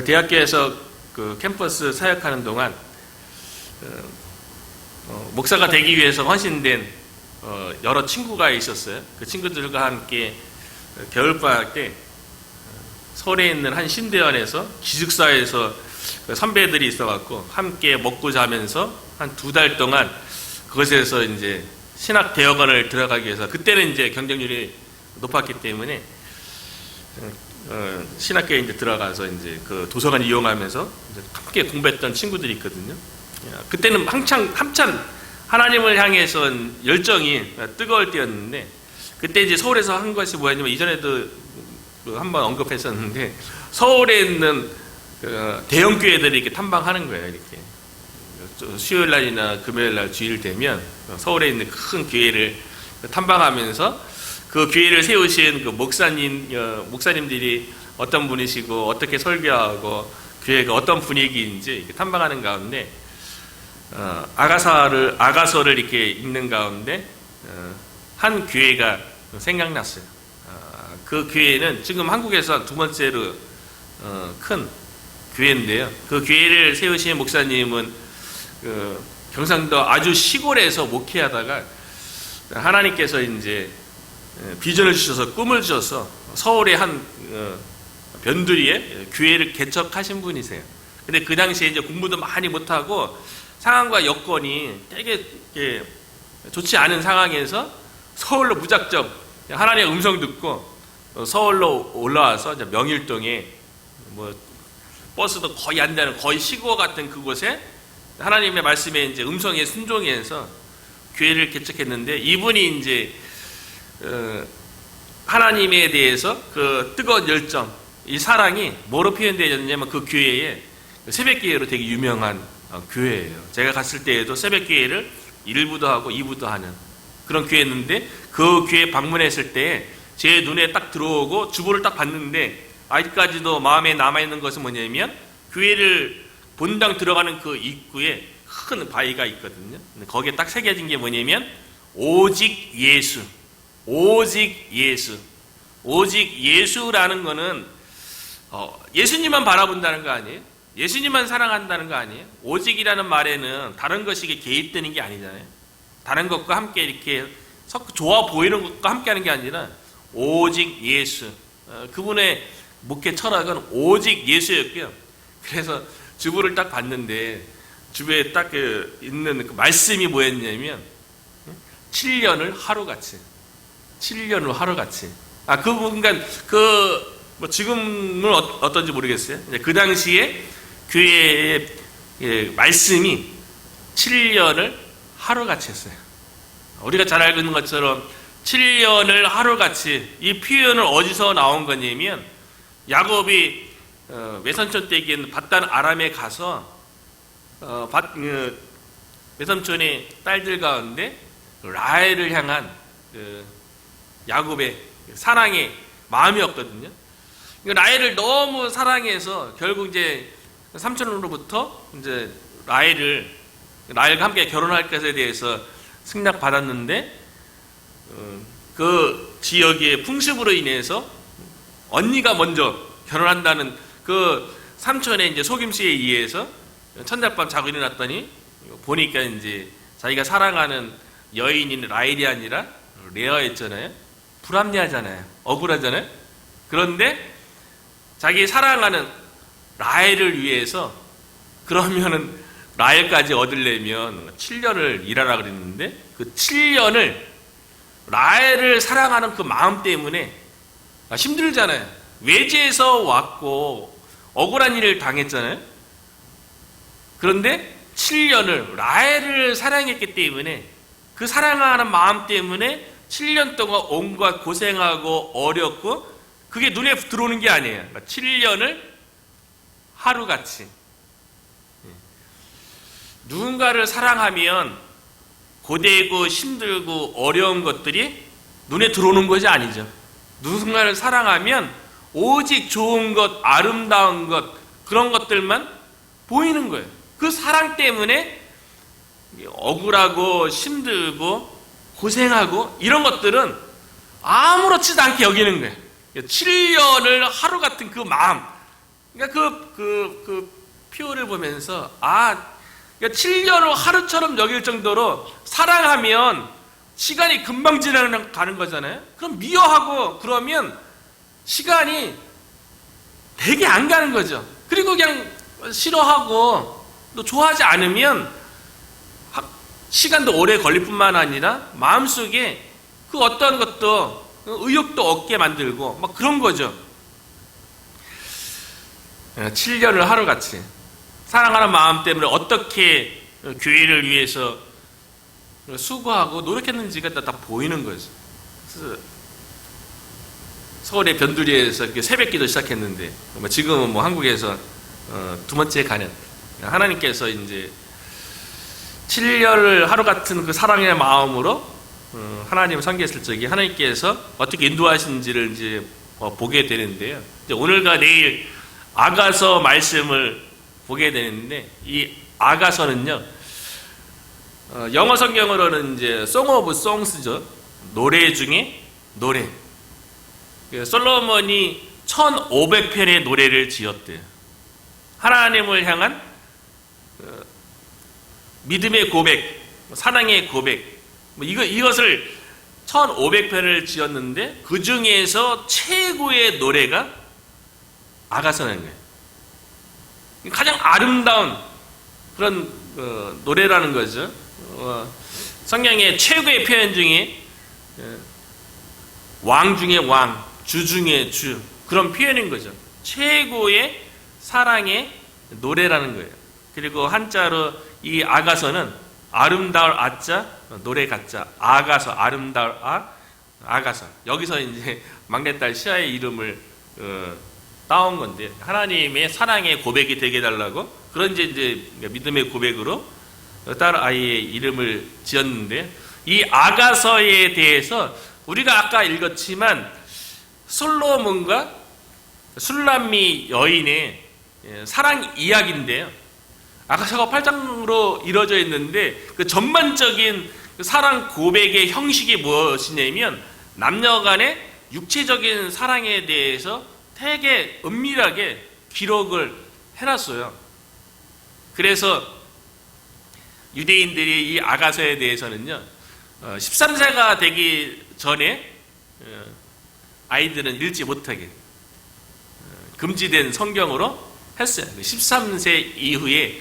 대학교에서 그 캠퍼스 사역하는 동안 목사가 되기 위해서 헌신된 여러 친구가 있었어요. 그 친구들과 함께 겨울방학 때 서울에 있는 한 신대원에서 기숙사에서 선배들이 있어갖고 함께 먹고 자면서 한 2달 동안 그것에서 이제 신학 대학원을 들어가기 위해서, 그때는 이제 경쟁률이 높았기 때문에 신학교에 이제 들어가서 이제 그 도서관 이용하면서 이제 함께 공부했던 친구들이 있거든요. 그때는 한참 하나님을 향해서 열정이 뜨거울 때였는데, 그때 이제 서울에서 한 것이 뭐였냐면, 이전에도 한번 언급했었는데, 서울에 있는 대형 교회들이 이렇게 탐방하는 거예요. 이렇게 수요일 날이나 금요일 날 주일 되면 서울에 있는 큰 교회를 탐방하면서 그 교회를 세우신 그 목사님들이 어떤 분이시고 어떻게 설교하고 교회가 어떤 분위기인지 이렇게 탐방하는 가운데 아가서를 이렇게 읽는 가운데 한 교회가 생각났어요. 그 교회는 지금 한국에서 2번째로 큰 교회인데요. 그 교회를 세우신 목사님은 경상도 아주 시골에서 목회하다가 하나님께서 이제 비전을 주셔서, 꿈을 주셔서 서울의 한 변두리에 교회를 개척하신 분이세요. 근데 그 당시에 이제 공부도 많이 못하고 상황과 여건이 되게 좋지 않은 상황에서 서울로 무작정 하나님의 음성 듣고 서울로 올라와서 이제 명일동에 뭐 버스도 거의 안 되는 거의 시골 같은 그곳에 하나님의 말씀에 이제 음성에 순종해서 교회를 개척했는데, 이분이 이제 하나님에 대해서 그 뜨거운 열정, 이 사랑이 뭐로 표현되었냐면 그 교회에 새벽기회로 되게 유명한 교회예요. 제가 갔을 때에도 새벽기회를 1부도 하고 2부도 하는 그런 교회였는데, 그 교회 방문했을 때 제 눈에 딱 들어오고 주보를 딱 봤는데, 아직까지도 마음에 남아있는 것은 뭐냐면, 교회를 본당 들어가는 그 입구에 큰 바위가 있거든요. 거기에 딱 새겨진 게 뭐냐면 오직 예수, 오직 예수. 오직 예수라는 거는 예수님만 바라본다는 거 아니에요? 예수님만 사랑한다는 거 아니에요? 오직이라는 말에는 다른 것이 개입되는 게 아니잖아요. 다른 것과 함께 이렇게 좋아 보이는 것과 함께 하는 게 아니라 오직 예수. 그분의 목회 철학은 오직 예수였고요. 그래서 주보를 딱 봤는데 주변에 딱 있는 그 말씀이 뭐였냐면 7년을 하루같이. 7년을 하루같이. 그러니까 뭐 지금은 어떤지 모르겠어요. 그 당시에 교회의 말씀이 7년을 하루같이 했어요. 우리가 잘 알고 있는 것처럼 7년을 하루같이, 이 표현을 어디서 나온 거냐면 야곱이 외삼촌 댁인 밧단 아람에 가서 외삼촌의 딸들 가운데 라헬을 향한 야곱의 사랑의 마음이었거든요. 라헬을 너무 사랑해서 결국 이제 삼촌으로부터 이제 라헬과 함께 결혼할 것에 대해서 승낙 받았는데, 그 지역의 풍습으로 인해서 언니가 먼저 결혼한다는 그 삼촌의 이제 속임수에 의해서 첫날밤 자고 일어났더니 보니까 이제 자기가 사랑하는 여인인 라헬이 아니라 레아였잖아요. 불합리하잖아요. 억울하잖아요. 그런데 자기 사랑하는 라헬을 위해서 그러면은 라헬까지 얻으려면 7년을 일하라 그랬는데, 그 7년을 라헬을 사랑하는 그 마음 때문에 힘들잖아요. 외지에서 왔고 억울한 일을 당했잖아요. 그런데 7년을 라헬을 사랑했기 때문에, 그 사랑하는 마음 때문에 7년 동안 온갖 고생하고 어렵고, 그게 눈에 들어오는 게 아니에요. 7년을 하루같이. 누군가를 사랑하면 고되고 힘들고 어려운 것들이 눈에 들어오는 것이 아니죠. 누군가를 사랑하면 오직 좋은 것, 아름다운 것, 그런 것들만 보이는 거예요. 그 사랑 때문에 억울하고 힘들고 고생하고 이런 것들은 아무렇지도 않게 여기는 거예요. 7년을 하루 같은 그 마음, 그러니까 그 표를 보면서 그러니까 7년을 하루처럼 여길 정도로 사랑하면 시간이 금방 지나가는 거잖아요. 그럼 미워하고 그러면 시간이 되게 안 가는 거죠. 그리고 그냥 싫어하고 또 좋아하지 않으면 시간도 오래 걸릴 뿐만 아니라 마음속에 그 어떤 것도 의욕도 없게 만들고 막 그런 거죠. 7년을 하루같이 사랑하는 마음 때문에 어떻게 교회를 위해서 수고하고 노력했는지가 다 보이는 거죠. 서울의 변두리에서 이렇게 새벽기도 시작했는데 지금은 뭐 한국에서 두 번째 가는 하나님께서 이제 7년을 하루 같은 그 사랑의 마음으로 하나님을 섬겼을 적에 하나님께서 어떻게 인도하시는지를 이제 보게 되는데요. 이제 오늘과 내일 아가서 말씀을 보게 되는데 이 아가서는요, 영어 성경으로는 이제 Song of Songs죠. 노래 중에 노래. 솔로몬이 1500편의 노래를 지었대요. 하나님을 향한 믿음의 고백, 사랑의 고백, 이것을 1500편을 지었는데 그 중에서 최고의 노래가 아가서라는 거예요. 가장 아름다운 그런 노래라는 거죠. 성경의 최고의 표현 중에 왕 중에 왕, 주 중에 주, 그런 표현인 거죠. 최고의 사랑의 노래라는 거예요. 그리고 한자로 이 아가서는 아름다울 아자, 노래 가자, 아가서, 아름다울 아가서. 여기서 이제 막내딸 시아의 이름을 따온 건데, 하나님의 사랑의 고백이 되게 해달라고 그런 이제 믿음의 고백으로 딸 아이의 이름을 지었는데, 이 아가서에 대해서 우리가 아까 읽었지만 솔로몬과 술람미 여인의 사랑 이야기인데요. 아가서가 8장으로 이루어져 있는데 그 전반적인 사랑 고백의 형식이 무엇이냐면 남녀 간의 육체적인 사랑에 대해서 되게 은밀하게 기록을 해놨어요. 그래서 유대인들이 이 아가서에 대해서는요, 13세가 되기 전에 아이들은 읽지 못하게 금지된 성경으로 했어요. 13세 이후에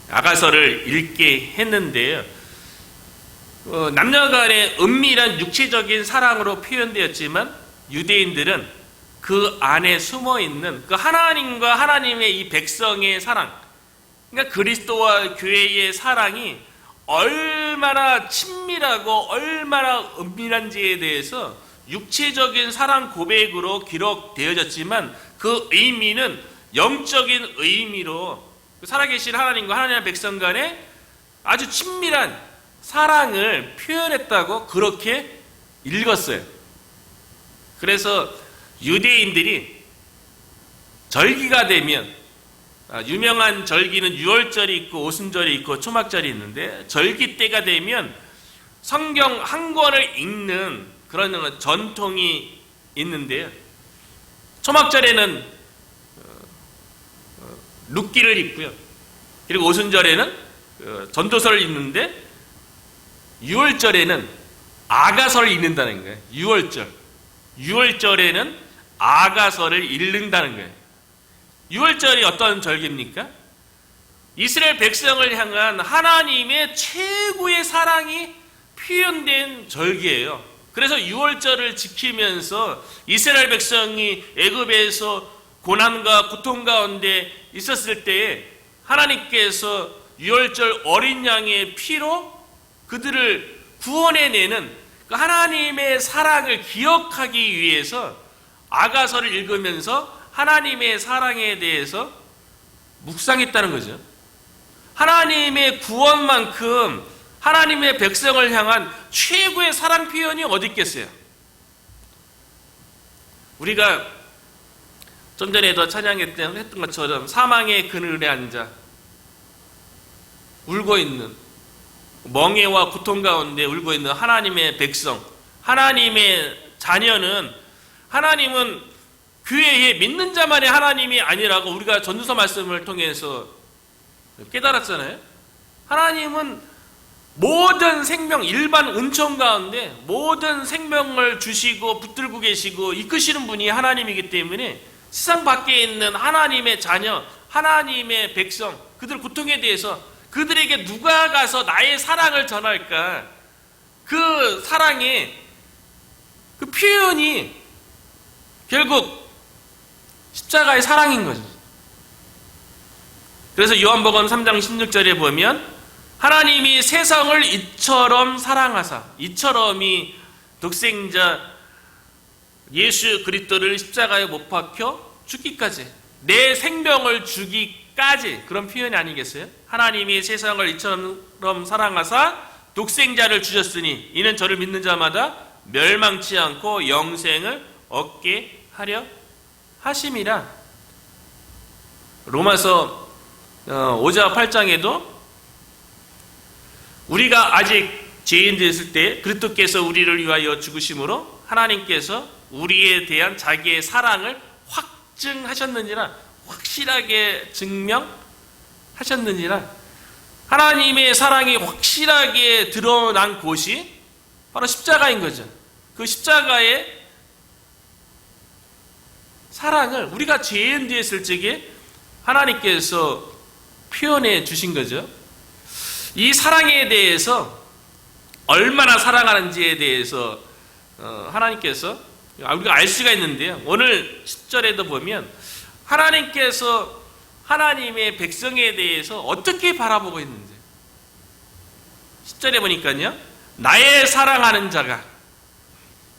아가서를 읽게 했는데요. 남녀 간의 은밀한 육체적인 사랑으로 표현되었지만 유대인들은 그 안에 숨어있는 그 하나님과 하나님의 이 백성의 사랑, 그러니까 그리스도와 교회의 사랑이 얼마나 친밀하고 얼마나 은밀한지에 대해서 육체적인 사랑 고백으로 기록되어졌지만 그 의미는 영적인 의미로 살아계신 하나님과 하나님의 백성 간에 아주 친밀한 사랑을 표현했다고 그렇게 읽었어요. 그래서 유대인들이 절기가 되면, 유명한 절기는 유월절이 있고 오순절이 있고 초막절이 있는데, 절기 때가 되면 성경 한 권을 읽는 그런 전통이 있는데요. 초막절에는 룻기를 읽고요. 그리고 오순절에는 전도서를 읽는데, 유월절에는 아가서를 읽는다는 거예요. 유월절에는 아가서를 읽는다는 거예요. 유월절이 어떤 절기입니까? 이스라엘 백성을 향한 하나님의 최고의 사랑이 표현된 절기예요. 그래서 유월절을 지키면서 이스라엘 백성이 애굽에서 고난과 고통 가운데 있었을 때에 하나님께서 유월절 어린 양의 피로 그들을 구원해내는 그 하나님의 사랑을 기억하기 위해서 아가서를 읽으면서 하나님의 사랑에 대해서 묵상했다는 거죠. 하나님의 구원만큼 하나님의 백성을 향한 최고의 사랑 표현이 어디 있겠어요? 우리가 좀 전에도 찬양했던 것처럼 사망의 그늘에 앉아 울고 있는, 멍에와 고통 가운데 울고 있는 하나님의 백성, 하나님의 자녀는, 하나님은 교회에 믿는 자만의 하나님이 아니라고 우리가 전도서 말씀을 통해서 깨달았잖아요. 하나님은 모든 생명, 일반 은총 가운데 모든 생명을 주시고 붙들고 계시고 이끄시는 분이 하나님이기 때문에 세상 밖에 있는 하나님의 자녀, 하나님의 백성, 그들 고통에 대해서 그들에게 누가 가서 나의 사랑을 전할까? 그 사랑의 그 표현이 결국 십자가의 사랑인 거죠. 그래서 요한복음 3장 16절에 보면 하나님이 세상을 이처럼 사랑하사, 이처럼이 독생자 예수 그리스도를 십자가에 못 박혀 죽기까지, 내 생명을 주기까지, 그런 표현이 아니겠어요? 하나님이 세상을 이처럼 사랑하사 독생자를 주셨으니 이는 저를 믿는 자마다 멸망치 않고 영생을 얻게 하려 하심이라. 로마서 5장 8장에도 우리가 아직 죄인 되었을 때 그리스도께서 우리를 위하여 죽으심으로 하나님께서 우리에 대한 자기의 사랑을 확증하셨느니라, 확실하게 증명하셨느니라. 하나님의 사랑이 확실하게 드러난 곳이 바로 십자가인 거죠. 그 십자가의 사랑을 우리가 죄인 되었을 적에 하나님께서 표현해 주신 거죠. 이 사랑에 대해서 얼마나 사랑하는지에 대해서 하나님께서 우리가 알 수가 있는데요. 오늘 10절에도 보면 하나님께서 하나님의 백성에 대해서 어떻게 바라보고 있는지 10절에 보니까요. 나의 사랑하는 자가,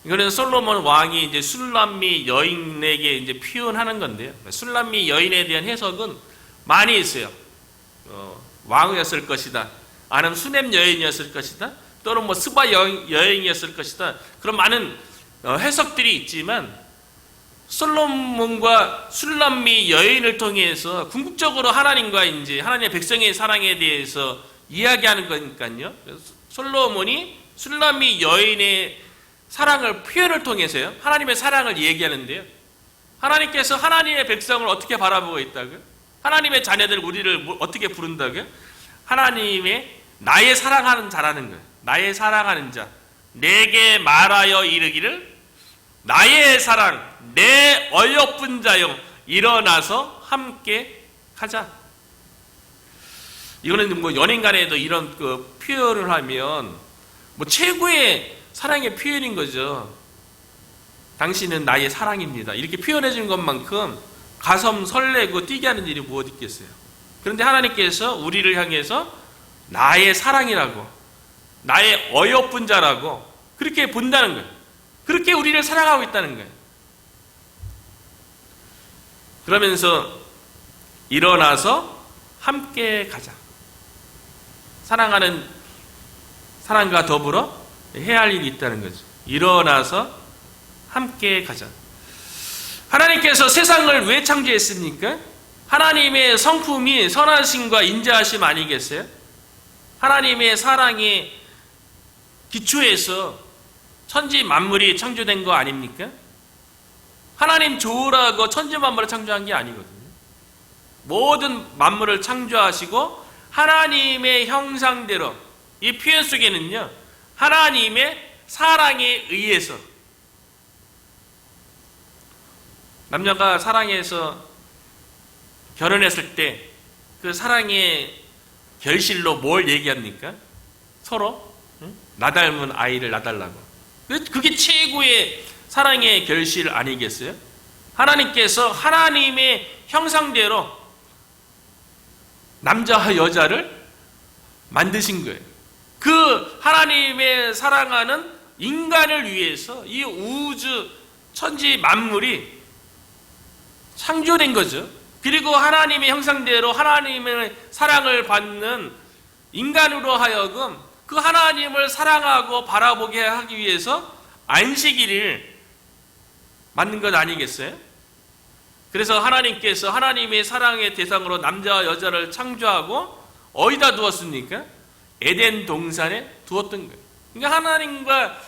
이거는 솔로몬 왕이 이제 술람미 여인에게 이제 표현하는 건데요. 술람미 여인에 대한 해석은 많이 있어요. 왕이었을 것이다. 아니면 수냄 여인이었을 것이다. 또는 뭐 스바 여인이었을 것이다. 그런 많은 해석들이 있지만 솔로몬과 술람미 여인을 통해서 궁극적으로 하나님과 이제 하나님의 백성의 사랑에 대해서 이야기하는 거니까요. 솔로몬이 술람미 여인의 사랑을 표현을 통해서요. 하나님의 사랑을 얘기하는데요. 하나님께서 하나님의 백성을 어떻게 바라보고 있다고요? 하나님의 자녀들 우리를 어떻게 부른다고요? 하나님의 나의 사랑하는 자라는 거예요. 나의 사랑하는 자. 내게 말하여 이르기를 나의 사랑, 내 어여쁜 자여 일어나서 함께 가자. 이거는 뭐 연인 간에도 이런 그 표현을 하면 뭐 최고의 사랑의 표현인 거죠. 당신은 나의 사랑입니다. 이렇게 표현해 주는 것만큼 가슴 설레고 뛰게 하는 일이 무엇 있겠어요. 그런데 하나님께서 우리를 향해서 나의 사랑이라고, 나의 어여쁜 자라고 그렇게 본다는 거예요. 그렇게 우리를 사랑하고 있다는 거예요. 그러면서 일어나서 함께 가자. 사랑하는 사랑과 더불어 해야 할 일이 있다는 거죠. 일어나서 함께 가자. 하나님께서 세상을 왜 창조했습니까? 하나님의 성품이 선하심과 인자하심 아니겠어요? 하나님의 사랑의 기초에서 천지 만물이 창조된 거 아닙니까? 하나님 좋으라고 천지 만물을 창조한 게 아니거든요. 모든 만물을 창조하시고 하나님의 형상대로, 이 표현 속에는요, 하나님의 사랑에 의해서, 남녀가 사랑해서 결혼했을 때 그 사랑의 결실로 뭘 얘기합니까? 서로 나 닮은 아이를 낳아달라고. 그게 최고의 사랑의 결실 아니겠어요? 하나님께서 하나님의 형상대로 남자와 여자를 만드신 거예요. 그 하나님의 사랑하는 인간을 위해서 이 우주 천지 만물이 창조된 거죠. 그리고 하나님의 형상대로 하나님의 사랑을 받는 인간으로 하여금 그 하나님을 사랑하고 바라보게 하기 위해서 안식일을 만든 것 아니겠어요? 그래서 하나님께서 하나님의 사랑의 대상으로 남자와 여자를 창조하고 어디다 두었습니까? 에덴 동산에 두었던 거예요. 그러니까 하나님과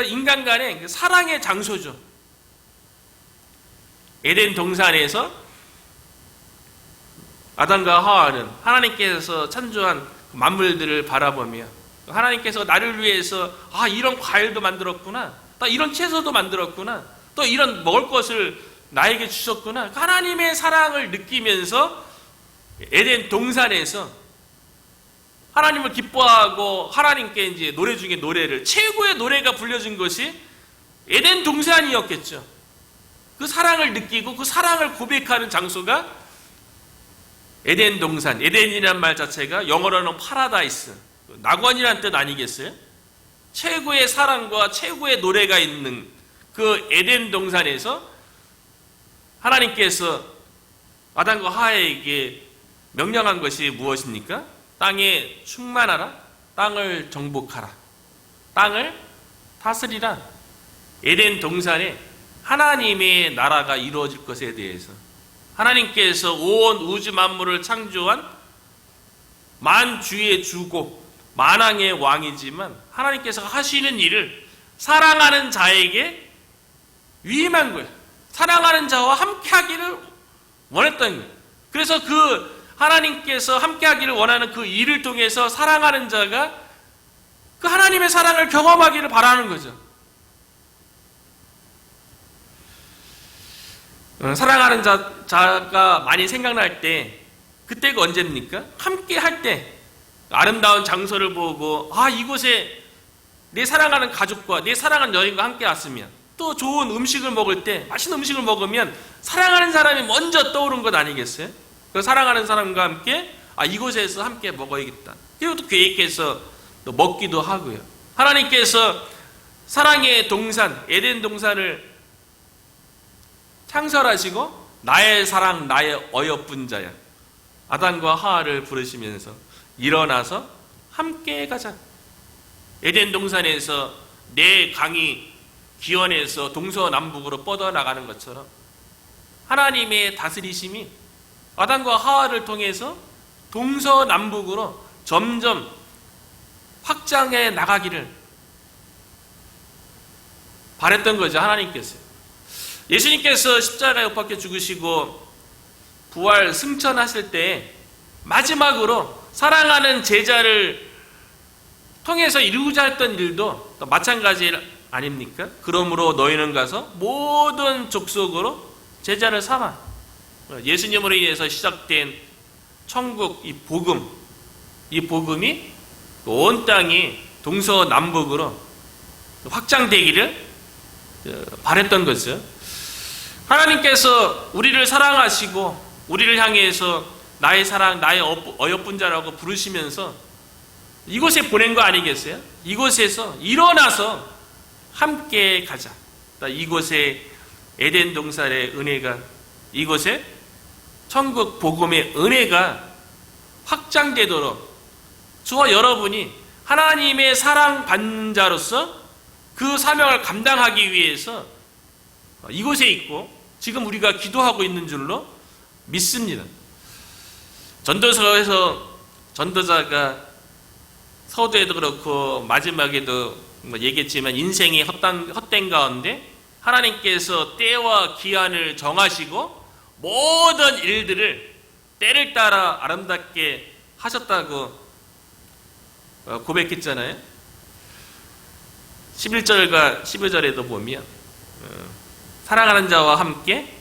인간 간의 사랑의 장소죠. 에덴 동산에서 아담과 하와는 하나님께서 창조한 만물들을 바라보며 하나님께서 나를 위해서 이런 과일도 만들었구나, 또 이런 채소도 만들었구나, 또 이런 먹을 것을 나에게 주셨구나, 하나님의 사랑을 느끼면서 에덴 동산에서 하나님을 기뻐하고 하나님께 이제 노래 중에 노래를, 최고의 노래가 불려진 것이 에덴 동산이었겠죠. 그 사랑을 느끼고 그 사랑을 고백하는 장소가 에덴 동산. 에덴이라는 말 자체가 영어로는 파라다이스, 낙원이라는 뜻 아니겠어요? 최고의 사랑과 최고의 노래가 있는 그 에덴 동산에서 하나님께서 아담과 하와에게 명령한 것이 무엇입니까? 땅에 충만하라, 땅을 정복하라, 땅을 다스리라. 에덴 동산에 하나님의 나라가 이루어질 것에 대해서 하나님께서 온 우주 만물을 창조한 만주의 주고 만왕의 왕이지만 하나님께서 하시는 일을 사랑하는 자에게 위임한 거예요. 사랑하는 자와 함께하기를 원했던 거예요. 그래서 그 하나님께서 함께하기를 원하는 그 일을 통해서 사랑하는 자가 그 하나님의 사랑을 경험하기를 바라는 거죠. 사랑하는 자가 많이 생각날 때, 그때가 언제입니까? 함께 할 때, 아름다운 장소를 보고 이곳에 내 사랑하는 가족과 내 사랑하는 여인과 함께 왔으면, 또 좋은 음식을 먹을 때, 맛있는 음식을 먹으면 사랑하는 사람이 먼저 떠오른 것 아니겠어요? 그 사랑하는 사람과 함께 이곳에서 함께 먹어야겠다. 그리고 또 계획해서 또 먹기도 하고요. 하나님께서 사랑의 동산, 에덴 동산을 창설하시고 나의 사랑, 나의 어여쁜 자야, 아담과 하와를 부르시면서 일어나서 함께 가자. 에덴 동산에서 내 강이 기원에서 동서남북으로 뻗어나가는 것처럼 하나님의 다스리심이 아담과 하와를 통해서 동서남북으로 점점 확장해 나가기를 바랬던 거죠. 하나님께서. 예수님께서 십자가에 못 박혀 죽으시고 부활 승천하실 때 마지막으로 사랑하는 제자를 통해서 이루고자 했던 일도 또 마찬가지 아닙니까? 그러므로 너희는 가서 모든 족속으로 제자를 삼아. 예수님으로 인해서 시작된 천국 이 복음이 온 땅이 동서남북으로 확장되기를 바랬던 거죠. 하나님께서 우리를 사랑하시고 우리를 향해서 나의 사랑, 나의 어여쁜 자라고 부르시면서 이곳에 보낸 거 아니겠어요? 이곳에서 일어나서 함께 가자. 이곳에 에덴 동산의 은혜가, 이곳에 천국 복음의 은혜가 확장되도록 저와 여러분이 하나님의 사랑 받는 자로서 그 사명을 감당하기 위해서 이곳에 있고 지금 우리가 기도하고 있는 줄로 믿습니다. 전도서에서 전도자가 서두에도 그렇고 마지막에도 얘기했지만 인생이 헛된 가운데 하나님께서 때와 기한을 정하시고 모든 일들을 때를 따라 아름답게 하셨다고 고백했잖아요. 11절과 12절에도 보면 사랑하는 자와 함께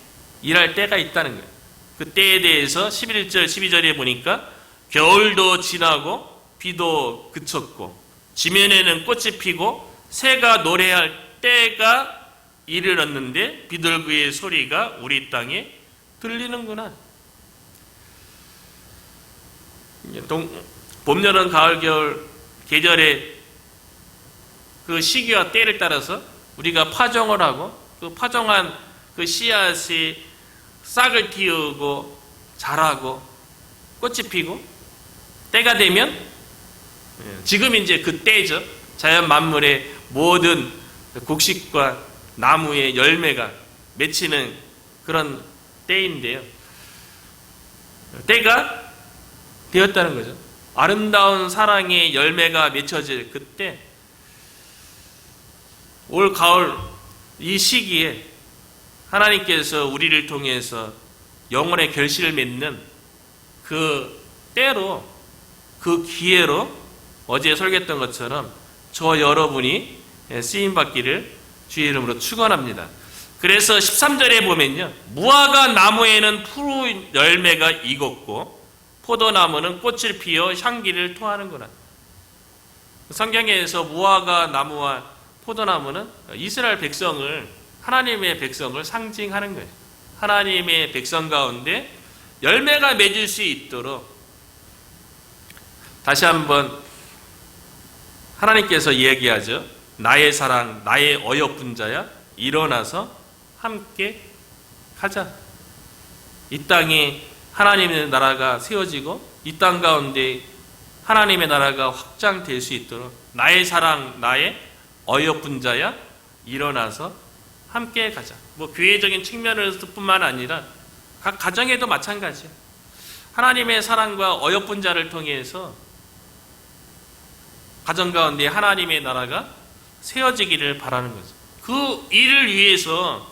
일할 때가 있다는 거예요. 그 때에 대해서 11절, 12절에 보니까 겨울도 지나고 비도 그쳤고 지면에는 꽃이 피고 새가 노래할 때가 이르렀는데 비둘기의 소리가 우리 땅에 들리는구나. 봄, 여름, 가을, 겨울 계절의 그 시기와 때를 따라서 우리가 파종을 하고 그 파종한 그 씨앗이 싹을 틔우고 자라고 꽃이 피고 때가 되면 지금 이제 그 때죠. 자연 만물의 모든 곡식과 나무의 열매가 맺히는 그런 때인데요. 때가 되었다는 거죠. 아름다운 사랑의 열매가 맺혀질 그때, 올 가을 이 시기에 하나님께서 우리를 통해서 영혼의 결실을 맺는 그 때로, 그 기회로 어제 설교했던 것처럼 저 여러분이 쓰임받기를 주의 이름으로 축원합니다. 그래서 13절에 보면요, 무화과 나무에는 푸르 열매가 익었고 포도나무는 꽃을 피워 향기를 토하는구나. 성경에서 무화과 나무와 포도나무는 이스라엘 백성을, 하나님의 백성을 상징하는 거예요. 하나님의 백성 가운데 열매가 맺을 수 있도록 다시 한번 하나님께서 얘기하죠. 나의 사랑, 나의 어여쁜 자야, 일어나서 함께 가자. 이 땅에 하나님의 나라가 세워지고 이 땅 가운데 하나님의 나라가 확장될 수 있도록 나의 사랑, 나의 어여쁜 자야, 일어나서 함께 가자. 뭐 교회적인 측면에서뿐만 아니라 각 가정에도 마찬가지예요. 하나님의 사랑과 어여쁜 자를 통해서 가정 가운데 하나님의 나라가 세워지기를 바라는 거죠. 그 일을 위해서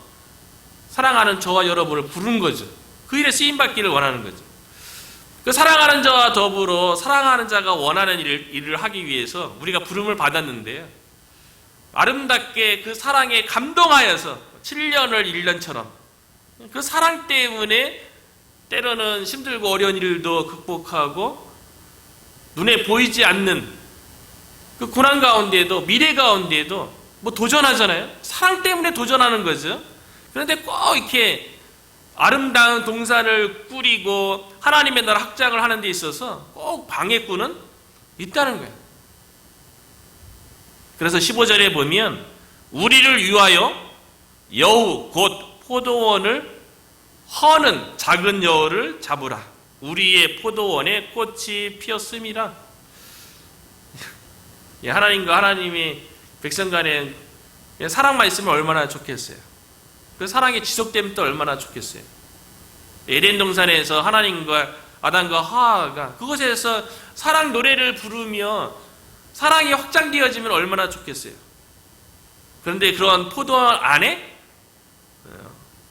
사랑하는 저와 여러분을 부른 거죠. 그 일에 쓰임받기를 원하는 거죠. 그 사랑하는 자와 더불어 사랑하는 자가 원하는 일을 하기 위해서 우리가 부름을 받았는데요, 아름답게 그 사랑에 감동하여서 7년을 1년처럼 그 사랑 때문에 때로는 힘들고 어려운 일도 극복하고 눈에 보이지 않는 그 고난 가운데에도, 미래 가운데에도 뭐 도전하잖아요. 사랑 때문에 도전하는 거죠. 그런데 꼭 이렇게 아름다운 동산을 꾸리고 하나님의 나라 확장을 하는 데 있어서 꼭 방해꾼은 있다는 거예요. 그래서 15절에 보면 우리를 위하여 여우 곧 포도원을 허는 작은 여우를 잡으라. 우리의 포도원에 꽃이 피었음이라. 하나님과 하나님의 백성 간에 사랑만 있으면 얼마나 좋겠어요. 그 사랑이 지속되면 또 얼마나 좋겠어요. 에덴 동산에서 하나님과 아담과 하와가 그곳에서 사랑 노래를 부르며 사랑이 확장되어지면 얼마나 좋겠어요. 그런데 그런 포도원 안에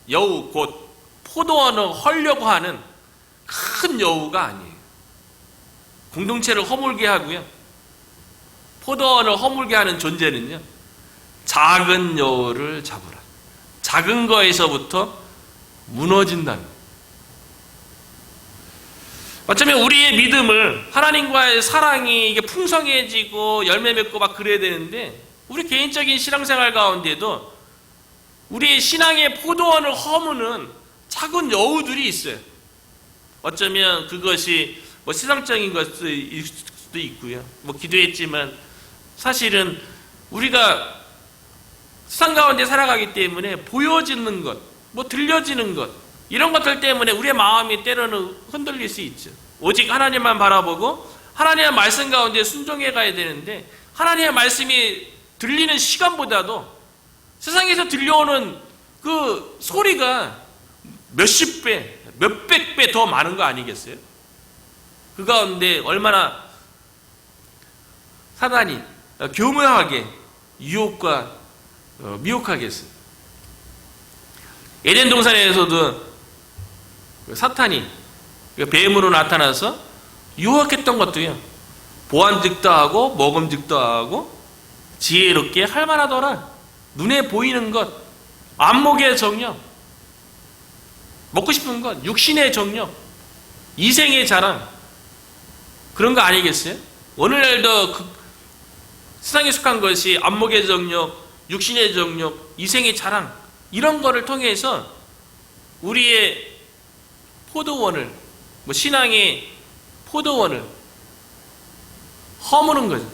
여우 곧 포도원을 헐려고 하는 큰 여우가 아니에요. 공동체를 허물게 하고요, 포도원을 허물게 하는 존재는요, 작은 여우를 잡으라. 작은 거에서부터 무너진다는 거예요. 어쩌면 우리의 믿음을, 하나님과의 사랑이 이게 풍성해지고 열매 맺고 막 그래야 되는데, 우리 개인적인 신앙생활 가운데도 우리의 신앙의 포도원을 허무는 작은 여우들이 있어요. 어쩌면 그것이 뭐 세상적인 것일 수도 있고요. 뭐 기도했지만 사실은 우리가 세상 가운데 살아가기 때문에 보여지는 것, 뭐 들려지는 것, 이런 것들 때문에 우리의 마음이 때로는 흔들릴 수 있죠. 오직 하나님만 바라보고 하나님의 말씀 가운데 순종해 가야 되는데, 하나님의 말씀이 들리는 시간보다도 세상에서 들려오는 그 소리가 몇십 배, 몇백 배 더 많은 거 아니겠어요? 그 가운데 얼마나 사단이 교묘하게 유혹과 미혹하겠어요. 에덴 동산에서도 사탄이 뱀으로 나타나서 유혹했던 것도요, 보안직도 하고 먹음직도 하고 지혜롭게 할 만하더라. 눈에 보이는 것, 안목의 정력, 먹고 싶은 것, 육신의 정력, 이생의 자랑, 그런 거 아니겠어요? 오늘날도 세상에 속한 것이 안목의 정력, 육신의 정력, 이생의 자랑, 이런 거를 통해서 우리의 포도원을, 뭐 신앙의 포도원을 허무는 거죠.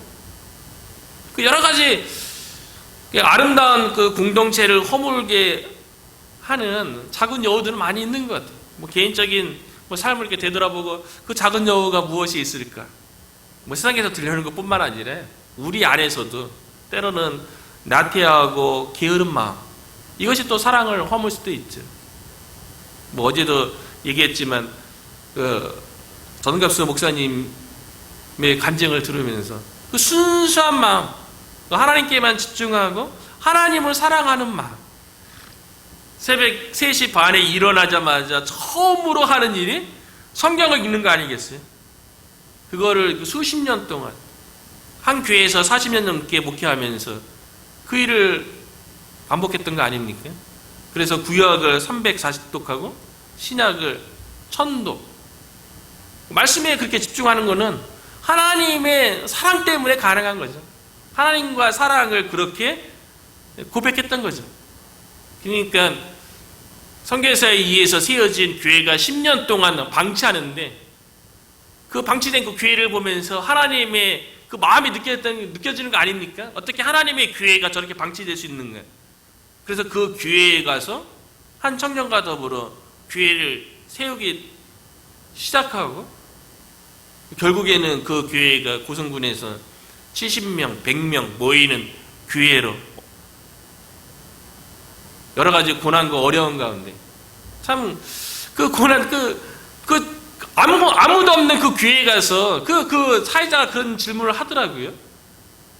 그 여러 가지 아름다운 그 공동체를 허물게 하는 작은 여우들은 많이 있는 것 같아요. 뭐 개인적인 뭐 삶을 이렇게 되돌아보고 그 작은 여우가 무엇이 있을까? 뭐 세상에서 들려오는 것뿐만 아니라 우리 안에서도 때로는 나태하고 게으른 마음, 이것이 또 사랑을 허물 수도 있죠. 뭐 어제도 얘기했지만 전갑수 목사님의 간증을 들으면서 그 순수한 마음, 하나님께만 집중하고 하나님을 사랑하는 마음, 새벽 3시 반에 일어나자마자 처음으로 하는 일이 성경을 읽는 거 아니겠어요? 그거를 수십 년 동안 한 교회에서 40년 넘게 목회하면서 그 일을 반복했던 거 아닙니까? 그래서 구약을 340독하고 신약을 1000독. 말씀에 그렇게 집중하는 거는 하나님의 사랑 때문에 가능한 거죠. 하나님과 사랑을 그렇게 고백했던 거죠. 그러니까 선교사에 의해서 세워진 교회가 10년 동안 방치하는데 그 방치된 그 교회를 보면서 하나님의 그 마음이 느껴지는 거 아닙니까? 어떻게 하나님의 교회가 저렇게 방치될 수 있는가? 그래서 그 교회에 가서 한 청년과 더불어 교회를 세우기 시작하고 결국에는 그 교회가 고성군에서 70명, 100명 모이는 교회로 여러 가지 고난과 어려운 가운데 참 그 고난 아무도 없는 그 교회에 가서 그 사회자가 그런 질문을 하더라고요.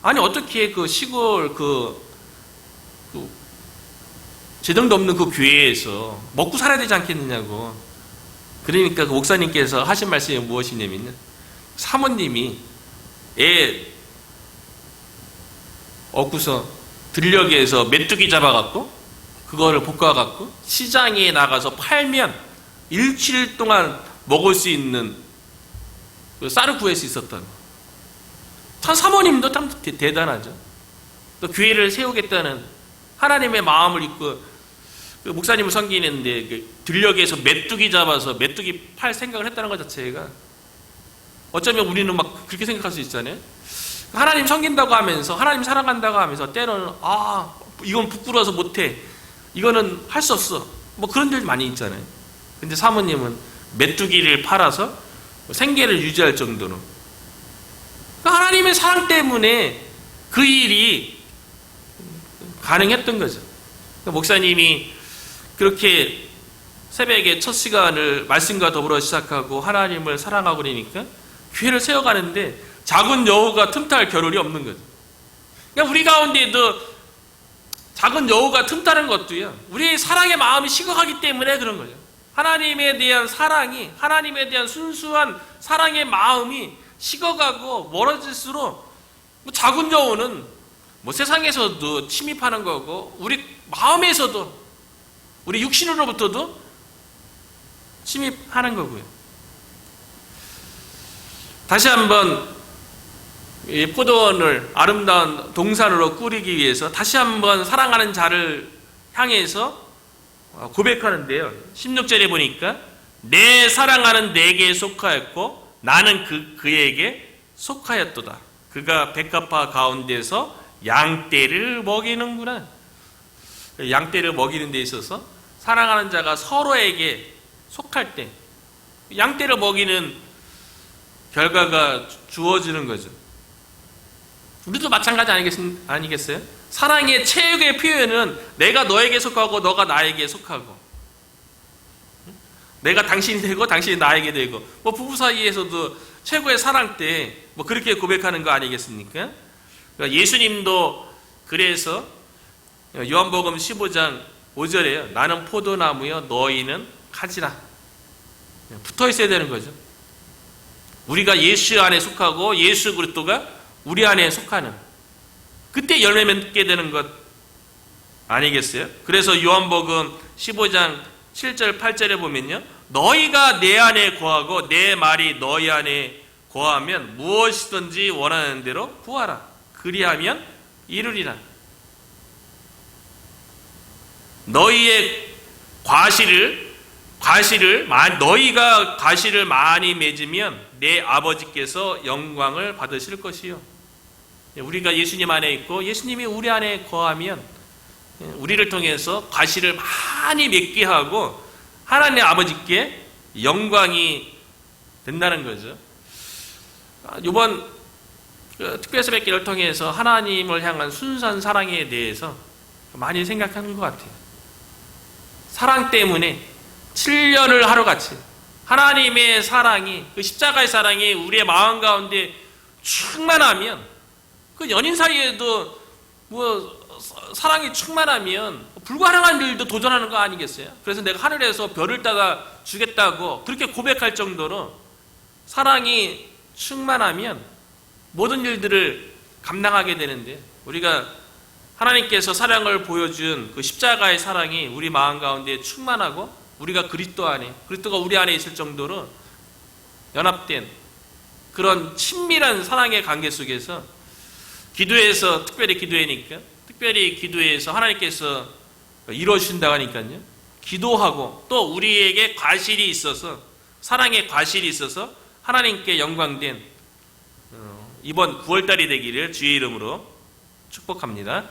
아니 어떻게 그 시골 재정도 없는 그 교회에서 먹고 살아야 되지 않겠느냐고. 그러니까 그 목사님께서 하신 말씀이 무엇이냐면요, 사모님이 애 얻고서 들녘에서 메뚜기 잡아갖고 그거를 볶아갖고 시장에 나가서 팔면 일주일 동안 먹을 수 있는 그 쌀을 구할 수 있었다고. 참 사모님도 참 대단하죠. 또 교회를 세우겠다는 하나님의 마음을 입고 그 목사님을 섬기는데 그 들녘에서 메뚜기 잡아서 메뚜기 팔 생각을 했다는 것 자체가 어쩌면 우리는 막 그렇게 생각할 수 있잖아요. 하나님 섬긴다고 하면서 하나님 사랑한다고 하면서 때로는 이건 부끄러워서 못해, 이거는 할 수 없어, 뭐 그런 일 많이 있잖아요. 근데 사모님은 메뚜기를 팔아서 생계를 유지할 정도로 하나님의 사랑 때문에 그 일이 가능했던 거죠. 목사님이 그렇게 새벽에 첫 시간을 말씀과 더불어 시작하고 하나님을 사랑하고 그러니까 교회를 세워가는데 작은 여우가 틈탈 겨를이 없는 거죠. 그러니까 우리 가운데도 작은 여우가 틈타는 것도요, 우리 사랑의 마음이 식어가기 때문에 그런 거죠. 하나님에 대한 사랑이, 하나님에 대한 순수한 사랑의 마음이 식어가고 멀어질수록 작은 여우는 세상에서도 침입하는 거고 우리 마음에서도 우리 육신으로부터도 침입하는 거고요. 다시 한번 이 포도원을 아름다운 동산으로 꾸리기 위해서 다시 한번 사랑하는 자를 향해서 고백하는데요. 16절에 보니까 내 사랑하는 내게 속하였고 나는 그에게 속하였도다. 그가 백합화 가운데서 양떼를 먹이는구나. 양떼를 먹이는 데 있어서 사랑하는 자가 서로에게 속할 때 양떼를 먹이는 결과가 주어지는 거죠. 우리도 마찬가지 아니겠어요? 사랑의 최고의 표현은 내가 너에게 속하고 너가 나에게 속하고, 내가 당신이 되고 당신이 나에게 되고, 부부 사이에서도 최고의 사랑 때 그렇게 고백하는 거 아니겠습니까? 그러니까 예수님도 그래서 요한복음 15장 5절에요. 나는 포도나무여 너희는 가지라. 붙어 있어야 되는 거죠. 우리가 예수 안에 속하고 예수 그리스도가 우리 안에 속하는, 그때 열매 맺게 되는 것 아니겠어요? 그래서 요한복음 15장 7절 8절에 보면요, 너희가 내 안에 거하고 내 말이 너희 안에 거하면 무엇이든지 원하는 대로 구하라. 그리하면 이루리라. 너희의 너희가 과실을 많이 맺으면 내 아버지께서 영광을 받으실 것이요. 우리가 예수님 안에 있고 예수님이 우리 안에 거하면 우리를 통해서 과실을 많이 맺게 하고 하나님 아버지께 영광이 된다는 거죠. 이번 특별새벽기를 통해서 하나님을 향한 순수한 사랑에 대해서 많이 생각하는 것 같아요. 사랑 때문에 7년을 하루같이 하나님의 사랑이, 그 십자가의 사랑이 우리의 마음 가운데 충만하면 그 연인 사이에도 사랑이 충만하면 불가능한 일도 도전하는 거 아니겠어요? 그래서 내가 하늘에서 별을 따다 주겠다고 그렇게 고백할 정도로 사랑이 충만하면 모든 일들을 감당하게 되는데, 우리가 하나님께서 사랑을 보여준 그 십자가의 사랑이 우리 마음 가운데 충만하고 우리가 그리스도 안에, 그리스도가 우리 안에 있을 정도로 연합된 그런 친밀한 사랑의 관계 속에서 기도해서 특별히 기도해서 하나님께서 이루어주신다고 하니까요. 기도하고 또 우리에게 과실이 있어서, 사랑의 과실이 있어서 하나님께 영광된 이번 9월달이 되기를 주의 이름으로 축복합니다.